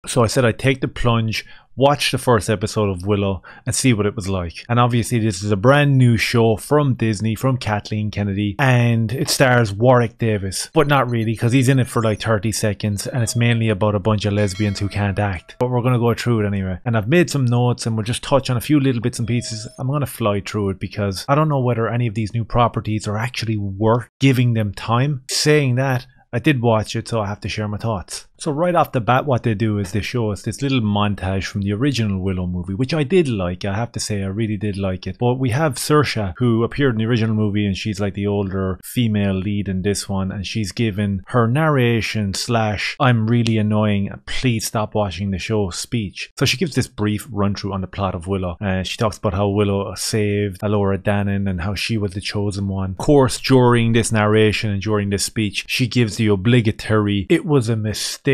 So I said I'd take the plunge, watch the first episode of Willow and see what it was like. And obviously this is a brand new show from Disney, from Kathleen Kennedy, and it stars Warwick Davis, but not really, because he's in it for like 30 seconds and it's mainly about a bunch of lesbians who can't act. But we're going to go through it anyway. And I've made some notes and we'll just touch on a few little bits and pieces. I'm going to fly through it because I don't know whether any of these new properties are actually worth giving them time. Saying that, I did watch it, so I have to share my thoughts. So right off the bat, what they do is they show us this little montage from the original Willow movie, which I did like. I have to say, I really did like it. But we have Saoirse, who appeared in the original movie, and she's like the older female lead in this one, and she's given her narration slash "I'm really annoying, please stop watching the show" speech. So she gives this brief run through on the plot of Willow. She talks about how Willow saved Alora Dannon and how she was the chosen one. Of course, during this narration and during this speech, she gives the obligatory "it was a mistake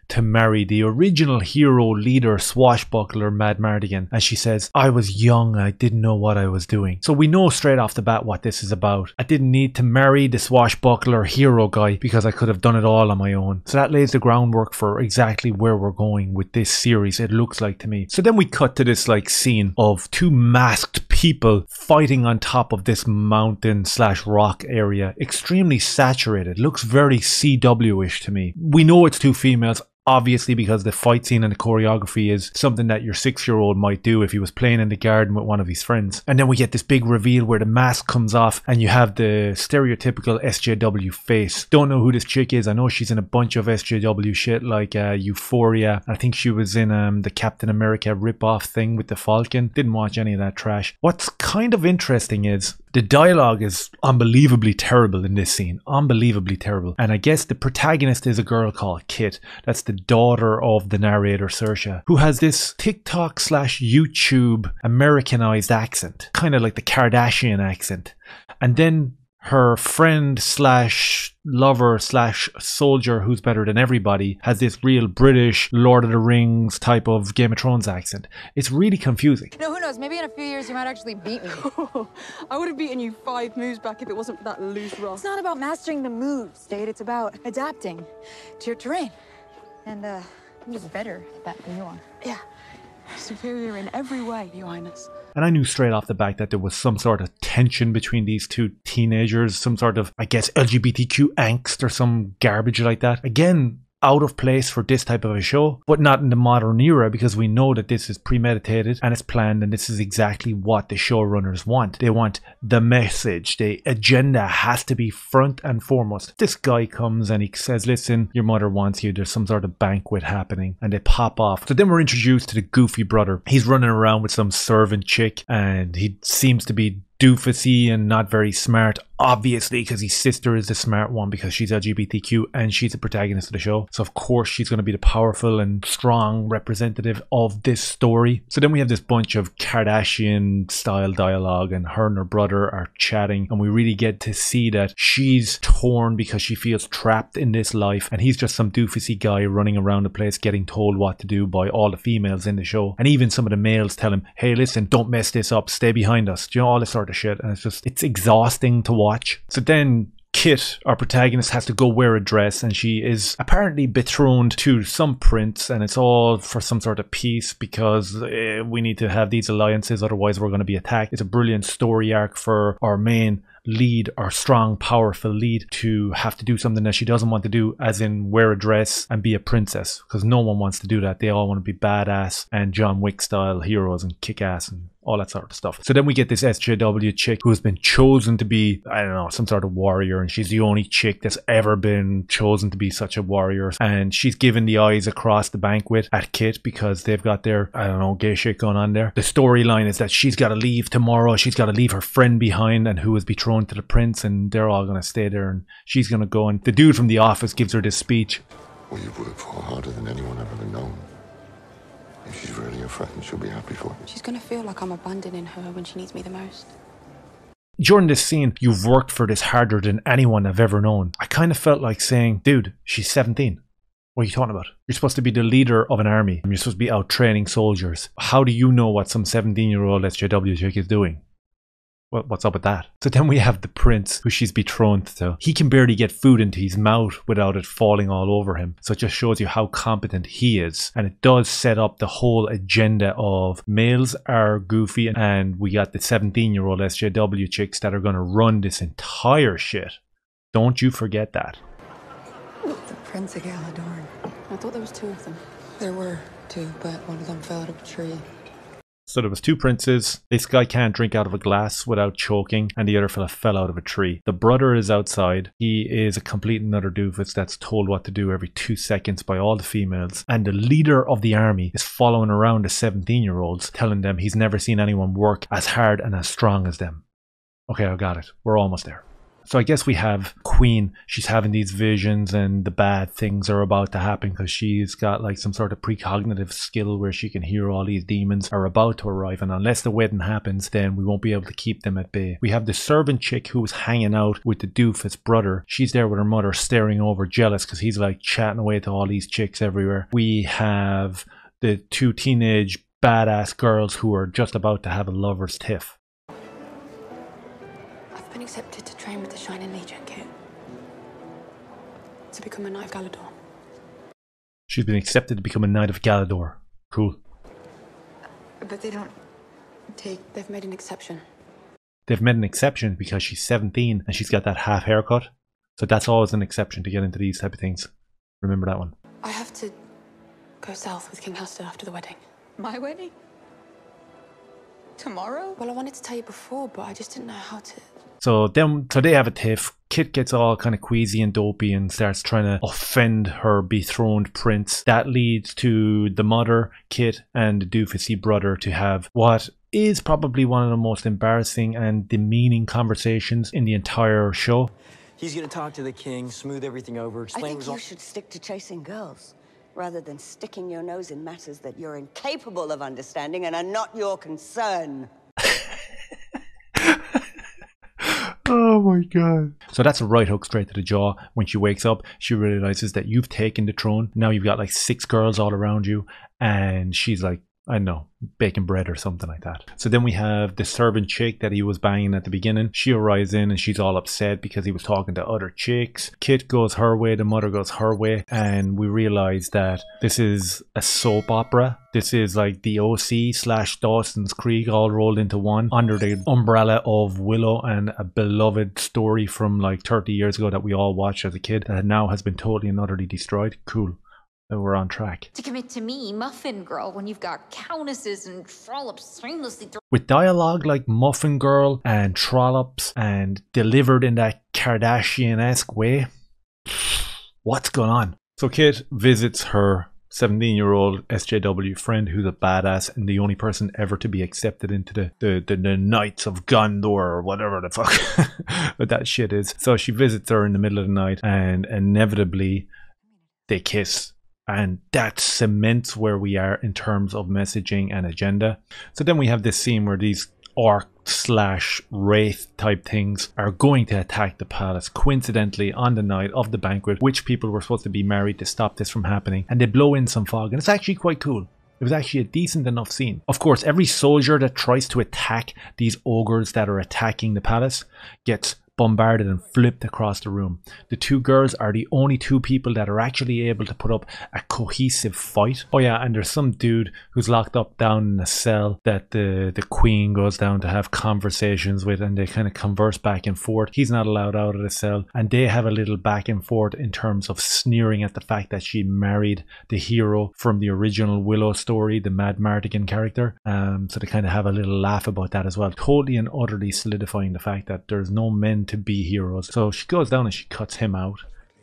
to marry the original hero, leader, swashbuckler Madmartigan," and she says, "I was young, I didn't know what I was doing." So we know straight off the bat what this is about. I didn't need to marry the swashbuckler hero guy because I could have done it all on my own. So that lays the groundwork for exactly where we're going with this series, it looks like to me. So then we cut to this like scene of two masked people fighting on top of this mountain slash rock area. Extremely saturated, looks very CW-ish to me. We know it's two females, obviously, because the fight scene and the choreography is something that your 6-year-old might do if he was playing in the garden with one of his friends. And then we get this big reveal where the mask comes off and you have the stereotypical SJW face. Don't know who this chick is. I know she's in a bunch of SJW shit like Euphoria. I think she was in the Captain America rip-off thing with the Falcon. Didn't watch any of that trash. What's kind of interesting is the dialogue is unbelievably terrible in this scene. Unbelievably terrible. And I guess the protagonist is a girl called Kit. That's the daughter of the narrator Saoirse, who has this TikTok slash YouTube Americanized accent. Kind of like the Kardashian accent. And then her friend slash lover slash soldier, who's better than everybody, has this real British Lord of the Rings type of Game of Thrones accent. It's really confusing. No, who knows? Maybe in a few years you might actually beat me. I would have beaten you 5 moves back if it wasn't for that loose rock. It's not about mastering the moves, Dade. It's about adapting to your terrain. And I'm just better at that than you are. Yeah. Superior in every way, Your Highness. And I knew straight off the back that there was some sort of tension between these two teenagers, some sort of, I guess, LGBTQ angst or some garbage like that. Again, out of place for this type of a show, but not in the modern era, because we know that this is premeditated and it's planned, and this is exactly what the showrunners want. They want the message. The agenda has to be front and foremost. This guy comes and he says, "Listen, your mother wants you. There's some sort of banquet happening," and they pop off. So then we're introduced to the goofy brother. He's running around with some servant chick and he seems to be doofusy and not very smart, obviously, because his sister is the smart one because she's LGBTQ and she's the protagonist of the show. So of course she's going to be the powerful and strong representative of this story. So then we have this bunch of Kardashian style dialogue, and her and her brother are chatting, and we really get to see that she's torn because she feels trapped in this life, and he's just some doofusy guy running around the place getting told what to do by all the females in the show. And even some of the males tell him, "Hey, listen, don't mess this up, stay behind us." Do you know, all this sort of shit. And it's exhausting to watch. So then Kit, our protagonist, has to go wear a dress, and she is apparently betrothed to some prince, and it's all for some sort of peace because we need to have these alliances, otherwise we're going to be attacked. It's a brilliant story arc for our main lead, our strong, powerful lead, to have to do something that she doesn't want to do, as in wear a dress and be a princess, because no one wants to do that. They all want to be badass and John Wick style heroes and kick ass and all that sort of stuff. So then we get this SJW chick who has been chosen to be, I don't know, some sort of warrior, and she's the only chick that's ever been chosen to be such a warrior, and she's given the eyes across the banquet at Kit because they've got their, I don't know, gay shit going on there. The storyline is that she's got to leave tomorrow. She's got to leave her friend behind and who was betrothed to the prince, and they're all going to stay there, and she's going to go, and the dude from the office gives her this speech. Well, you've worked far harder than anyone I've ever known. If she's really your friend, she'll be happy for you. She's gonna feel like I'm abandoning her when she needs me the most. During this scene, "You've worked for this harder than anyone I've ever known." I kind of felt like saying, dude, she's 17. What are you talking about? You're supposed to be the leader of an army, and you're supposed to be out training soldiers. How do you know what some 17-year-old SJW chick is doing? What's up with that? So then we have the prince who she's betrothed to. He can barely get food into his mouth without it falling all over him. So it just shows you how competent he is. And it does set up the whole agenda of males are goofy and we got the 17-year-old SJW chicks that are going to run this entire shit. Don't you forget that. The Prince of Galadorn. I thought there was 2 of them. There were 2, but one of them fell out of a tree. So there was 2 princes. This guy can't drink out of a glass without choking, and the other fella fell out of a tree. The brother is outside. He is a complete and utter doofus that's told what to do every 2 seconds by all the females. And the leader of the army is following around the 17-year-olds, telling them he's never seen anyone work as hard and as strong as them. Okay, I got it. We're almost there. So I guess we have Queen. She's having these visions and the bad things are about to happen because she's got like some sort of precognitive skill where she can hear all these demons are about to arrive, and unless the wedding happens then we won't be able to keep them at bay. We have the servant chick who was hanging out with the doofus brother. She's there with her mother staring over jealous because he's like chatting away to all these chicks everywhere. We have the 2 teenage badass girls who are just about to have a lover's tiff. I've been accepted to train with the Shining Legion, Kit. To become a Knight of Galador. She's been accepted to become a Knight of Galador. Cool. But they don't take... They've made an exception. They've made an exception because she's 17 and she's got that half haircut. So that's always an exception to get into these type of things. Remember that one. I have to go south with King Hasta after the wedding. My wedding? Tomorrow? Well, I wanted to tell you before, but I just didn't know how to... So they have a tiff. Kit gets all kind of queasy and dopey and starts trying to offend her betrothed prince. That leads to the mother, Kit, and the doofusy brother to have what is probably one of the most embarrassing and demeaning conversations in the entire show. He's gonna talk to the king, smooth everything over, I explain think you should stick to chasing girls, rather than sticking your nose in matters that you're incapable of understanding and are not your concern. Oh my god. So that's a right hook straight to the jaw. When she wakes up, she realizes that you've taken the throne. Now you've got like 6 girls all around you. And she's like, I don't know, baking bread or something like that. So then we have the servant chick that he was banging at the beginning. She arrives in and she's all upset because he was talking to other chicks. Kit goes her way, the mother goes her way, and we realize that this is a soap opera. This is like the OC / Dawson's Creek all rolled into one under the umbrella of Willow, and a beloved story from like 30 years ago that we all watched as a kid that now has been totally and utterly destroyed. Cool. We're on track. To commit to me, Muffin Girl, when you've got countesses and trollops shamelessly with dialogue like Muffin Girl and trollops and delivered in that Kardashian-esque way. What's going on? So Kit visits her 17-year-old SJW friend who's a badass and the only person ever to be accepted into the Knights of Gondor or whatever the fuck but that shit is. So she visits her in the middle of the night and inevitably they kiss. And that cements where we are in terms of messaging and agenda. So then we have this scene where these orc / wraith type things are going to attack the palace coincidentally on the night of the banquet. Which people were supposed to be married to stop this from happening. And they blow in some fog and it's actually quite cool. It was actually a decent enough scene. Of course, every soldier that tries to attack these ogres that are attacking the palace gets bombarded and flipped across the room. The 2 girls are the only 2 people that are actually able to put up a cohesive fight. Oh yeah, and there's some dude who's locked up down in a cell that the queen goes down to have conversations with, and they kind of converse back and forth. He's not allowed out of the cell, and they have a little back and forth in terms of sneering at the fact that she married the hero from the original Willow story, the Mad Mardigan character. So they kind of have a little laugh about that as well, totally and utterly solidifying the fact that there's no men to be heroes. So she goes down and she cuts him out.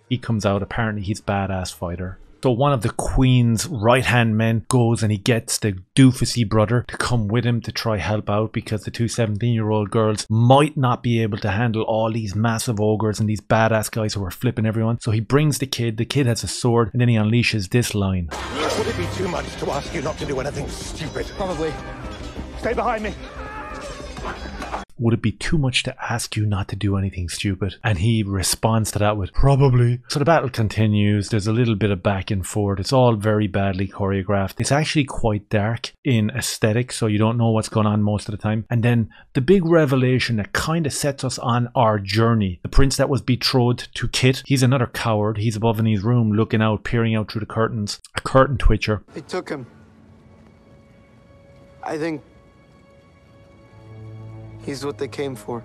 He comes out, apparently he's a badass fighter. So one of the queen's right hand men goes and he gets the doofusy brother to come with him to try help out because the 2 17-year-old girls might not be able to handle all these massive ogres and these badass guys who are flipping everyone. So he brings the kid has a sword, and then he unleashes this line. Would it be too much to ask you not to do anything stupid? Probably. Stay behind me. would it be too much to ask you not to do anything stupid? And he responds to that with, probably. So the battle continues. There's a little bit of back and forth. It's all very badly choreographed. It's actually quite dark in aesthetic, so you don't know what's going on most of the time. And then the big revelation that kind of sets us on our journey. The prince that was betrothed to Kit, he's another coward. He's above in his room looking out, peering out through the curtains. A curtain twitcher. They took him. I think he's what they came for.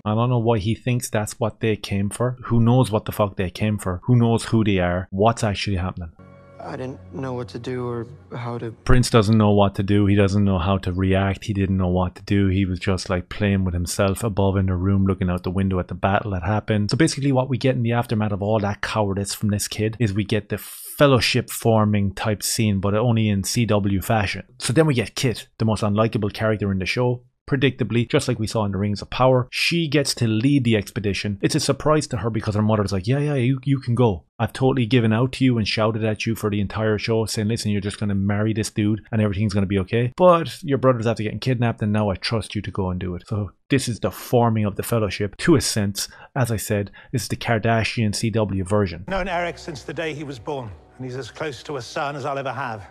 I don't know why he thinks that's what they came for. Who knows what the fuck they came for? Who knows who they are? What's actually happening? I didn't know what to do or how to... Prince doesn't know what to do. He doesn't know how to react. He didn't know what to do. He was just like playing with himself above in the room, looking out the window at the battle that happened. So basically what we get in the aftermath of all that cowardice from this kid is we get the fellowship forming type scene, but only in CW fashion. So then we get Kit, the most unlikable character in the show. Predictably, just like we saw in the Rings of Power, she gets to lead the expedition. It's a surprise to her because her mother's like, yeah, you can go. I've totally given out to you and shouted at you for the entire show saying, listen, you're just going to marry this dude and everything's going to be okay. But your brother's after getting kidnapped and now I trust you to go and do it. So this is the forming of the Fellowship to a sense. As I said, this is the Kardashian CW version. I've known Eric since the day he was born, and he's as close to a son as I'll ever have.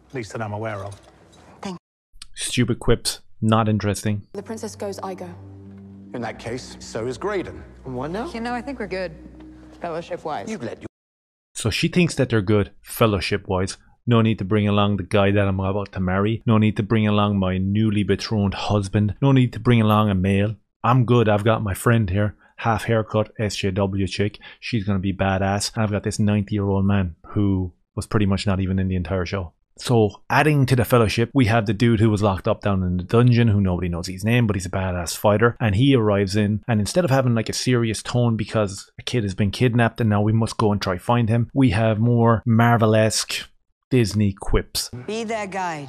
At least that I'm aware of. Stupid quips. Not interesting. The princess goes, I go. In that case, so is Graydon. And what now? You know, I think we're good, fellowship-wise. You've let you. So she thinks that they're good fellowship-wise. No need to bring along the guy that I'm about to marry. No need to bring along my newly betrothed husband. No need to bring along a male. I'm good. I've got my friend here. Half haircut SJW chick. She's going to be badass. And I've got this 90-year-old man who was pretty much not even in the entire show. So adding to the Fellowship, we have the dude who was locked up down in the dungeon, who nobody knows his name, but he's a badass fighter. And he arrives in, and instead of having like a serious tone because a kid has been kidnapped and now we must go and try find him, we have more Marvel-esque Disney quips. Be their guide,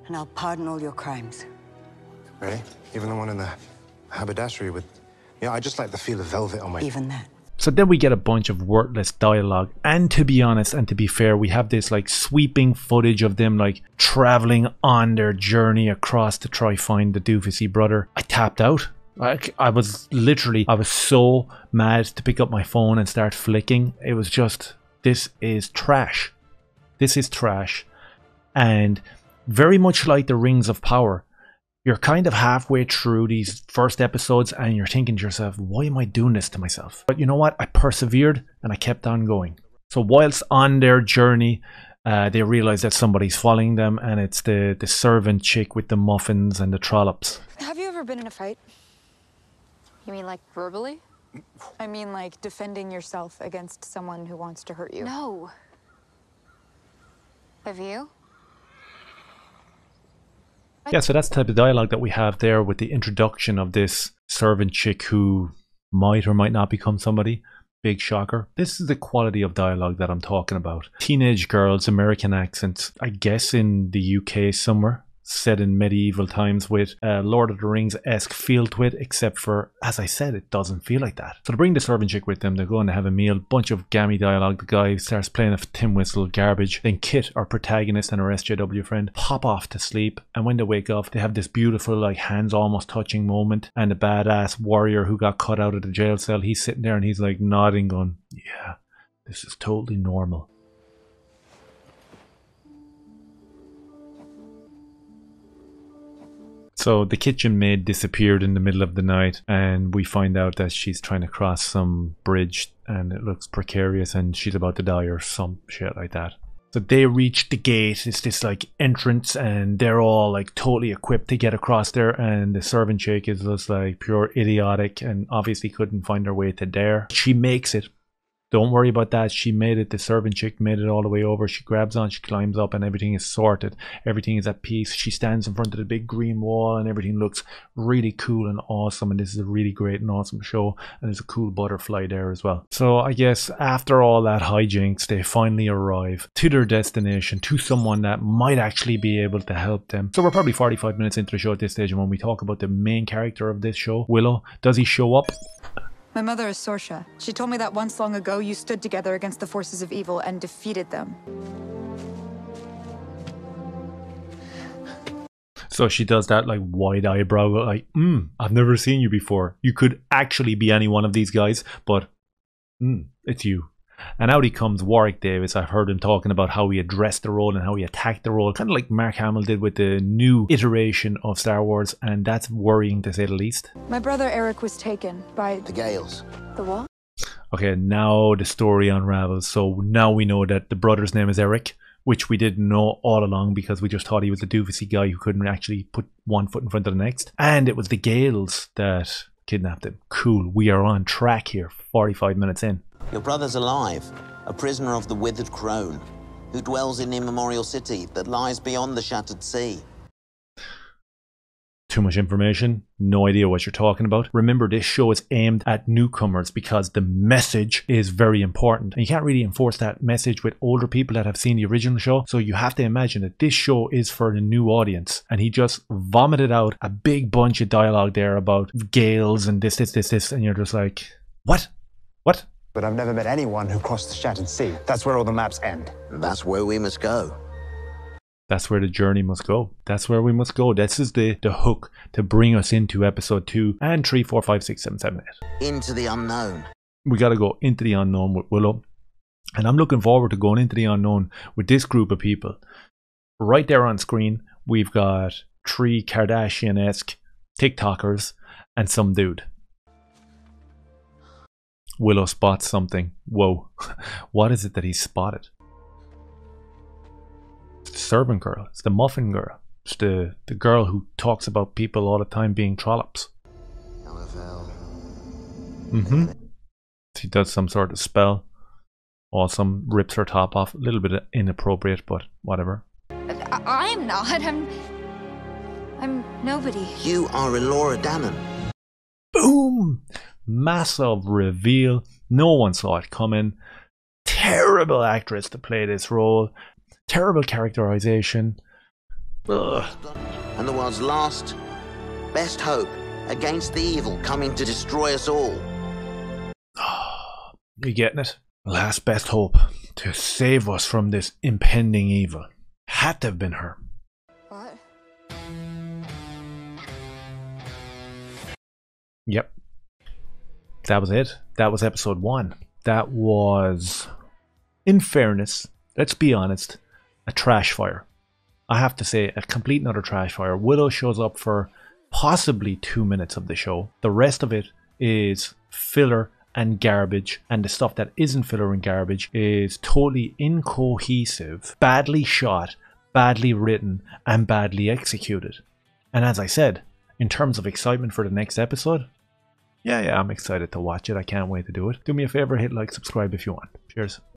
and I'll pardon all your crimes. Really? Even the one in the haberdashery with... Yeah, I just like the feel of velvet on my... Even that. So then we get a bunch of worthless dialogue, and to be honest and to be fair, we have this like sweeping footage of them like traveling on their journey across to try find the doofusy brother. I tapped out. I was so mad to pick up my phone and start flicking. It was just, this is trash. This is trash. And very much like the Rings of Power, you're kind of halfway through these first episodes and you're thinking to yourself, why am I doing this to myself? But you know what? I persevered and I kept on going. So whilst on their journey, they realize that somebody's following them, and it's the servant chick with the muffins and the trollops. Have you ever been in a fight? You mean like verbally? I mean like defending yourself against someone who wants to hurt you. No. Have you? Yeah, so that's the type of dialogue that we have there with the introduction of this servant chick who might or might not become somebody. Big shocker. This is the quality of dialogue that I'm talking about. Teenage girls, American accents, I guess in the UK somewhere, set in medieval times with Lord of the Rings-esque feel to it, except for, as I said, it doesn't feel like that. So to bring the servant chick with them, they're going to have a meal, bunch of gammy dialogue. The guy starts playing a tin whistle, garbage. Then Kit, our protagonist and our SJW friend, pop off to sleep, and when they wake up, they have this beautiful like hands almost touching moment, and the badass warrior who got cut out of the jail cell, he's sitting there and he's like nodding, going, yeah, this is totally normal. So the kitchen maid disappeared in the middle of the night, and we find out that she's trying to cross some bridge and it looks precarious and she's about to die or some shit like that. So they reach the gate. It's this like entrance and they're all like totally equipped to get across there, and the servant chick is just like pure idiotic and obviously couldn't find her way to there. She makes it. Don't worry about that. She made it. The servant chick made it all the way over. She grabs on, she climbs up, and everything is sorted. Everything is at peace. She stands in front of the big green wall and everything looks really cool and awesome. And this is a really great and awesome show. And there's a cool butterfly there as well. So I guess after all that hijinks, they finally arrive to their destination, to someone that might actually be able to help them. So we're probably 45 minutes into the show at this stage. And when we talk about the main character of this show, Willow, does he show up? My mother is Sorsha. She told me that once long ago you stood together against the forces of evil and defeated them. So she does that like wide eyebrow, like, I've never seen you before. You could actually be any one of these guys, but it's you. And out he comes, Warwick Davis. I've heard him talking about how he addressed the role and how he attacked the role, kind of like Mark Hamill did with the new iteration of Star Wars, and that's worrying to say the least. My brother Eric was taken by The Gales. the what? Okay, now the story unravels. So now we know that the brother's name is Eric, which we didn't know all along because we just thought he was a doofusy guy who couldn't actually put one foot in front of the next. And it was the Gales that kidnapped him. Cool, we are on track here, 45 minutes in. Your brother's alive, a prisoner of the Withered Crone, who dwells in Immemorial City that lies beyond the Shattered Sea. Too much information, no idea what you're talking about. Remember, this show is aimed at newcomers because the message is very important. And you can't really enforce that message with older people that have seen the original show. So you have to imagine that this show is for the new audience. And he just vomited out a big bunch of dialogue there about Gales and this. And you're just like, what? What? But I've never met anyone who crossed the Shattered Sea. That's where all the maps end. That's where we must go. That's where the journey must go. That's where we must go. This is the hook to bring us into episode 2 and 3, 4, 5, 6, 7, 7, 8. Into the unknown. We got to go into the unknown with Willow. And I'm looking forward to going into the unknown with this group of people. Right there on screen, we've got 3 Kardashian-esque TikTokers and some dude. Willow spots something. Whoa. What is it that he spotted? It's the servant girl. It's the muffin girl. It's the girl who talks about people all the time being trollops. She does some sort of spell. Awesome. Rips her top off. A little bit inappropriate, but whatever. I'm not. I'm nobody. You are Elora Danan. Boom! Massive reveal. No one saw it coming. Terrible actress to play this role. Terrible characterization. Ugh. And the world's last, best hope against the evil coming to destroy us all. You getting it? Last best hope to save us from this impending evil. Had to have been her. What? Yep. That was it. That was episode 1. That was, in fairness, let's be honest, a trash fire. I have to say, a complete and utter trash fire. Willow shows up for possibly 2 minutes of the show. The rest of it is filler and garbage, and the stuff that isn't filler and garbage is totally incohesive, badly shot, badly written, and badly executed. And as I said, in terms of excitement for the next episode, yeah, I'm excited to watch it. I can't wait to do it. Do me a favor, hit like, subscribe if you want. Cheers.